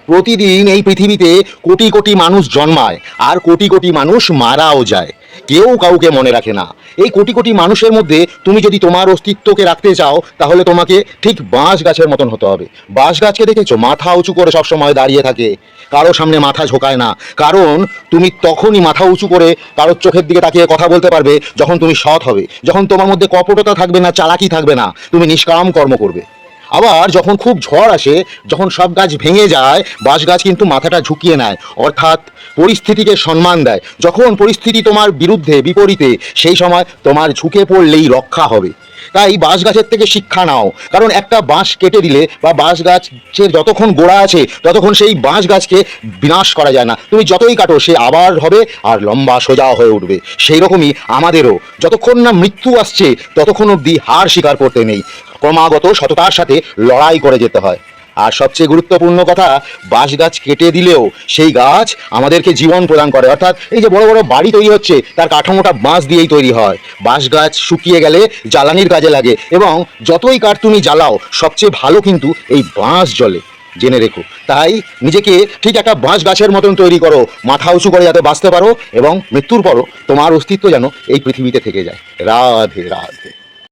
প্রতিদিন এই পৃথিবীতে কোটি কোটি মানুষ জন্মায় আর কোটি কোটি মানুষ মারাও যায়। কেউ কাউকে মনে রাখে না। এই কোটি কোটি মানুষের মধ্যে তুমি যদি তোমার অস্তিত্বকে রাখতে চাও, তাহলে তোমাকে ঠিক বাঁশ গাছের মতন হতে হবে। বাঁশ গাছকে দেখেছো? মাথা উঁচু করে সবসময় দাঁড়িয়ে থাকে, কারো সামনে মাথা ঝোঁকায় না। কারণ তুমি তখনই মাথা উঁচু করে কারোর চোখের দিকে তাকিয়ে কথা বলতে পারবে যখন তুমি সৎ হবে, যখন তোমার মধ্যে কপটতা থাকবে না, চালাকি থাকবে না, তুমি নিষ্কাম কর্ম করবে। আবার যখন খুব ঝড় আসে, যখন সব গাছ ভেঙে যায়, বাঁশ গাছ কিন্তু মাথাটা ঝুঁকিয়ে নেয়, অর্থাৎ পরিস্থিতিকে সম্মান দেয়। যখন পরিস্থিতি তোমার বিরুদ্ধে, বিপরীতে, সেই সময় তোমার ঝুঁকে পড়লেই রক্ষা হবে। তাই বাঁশ গাছের থেকে শিক্ষা নাও। কারণ একটা বাঁশ কেটে দিলে বা বাঁশ গাছের যতক্ষণ গোড়া আছে ততক্ষণ সেই বাঁশ গাছকে বিনাশ করা যায় না। তুমি যতই কাটো সে আবার হবে আর লম্বা সোজা হয়ে উঠবে। সেই রকমই আমাদেরও যতক্ষণ না মৃত্যু আসছে ততক্ষণ অবধি হার স্বীকার করতে নেই, ক্রমাগত সততার সাথে লড়াই করে যেতে হয়। আর সবচেয়ে গুরুত্বপূর্ণ কথা, বাঁশ গাছ কেটে দিলেও সেই গাছ আমাদেরকে জীবন প্রদান করে। অর্থাৎ এই যে বড় বড় বাড়ি তৈরি হচ্ছে, তার কাঠামোটা বাঁশ দিয়েই তৈরি হয়। বাঁশ গাছ শুকিয়ে গেলে জ্বালানির কাজে লাগে, এবং যতই কাঠ তুমি জ্বালাও সবচেয়ে ভালো কিন্তু এই বাঁশ জ্বলে, জেনে রেখো। তাই নিজেকে ঠিক একটা বাঁশ গাছের মতন তৈরি করো, মাথা উঁচু করে যাতে বাঁচতে পারো, এবং মৃত্যুর পরও তোমার অস্তিত্ব যেন এই পৃথিবীতে থেকে যায়। রাধে রাধে।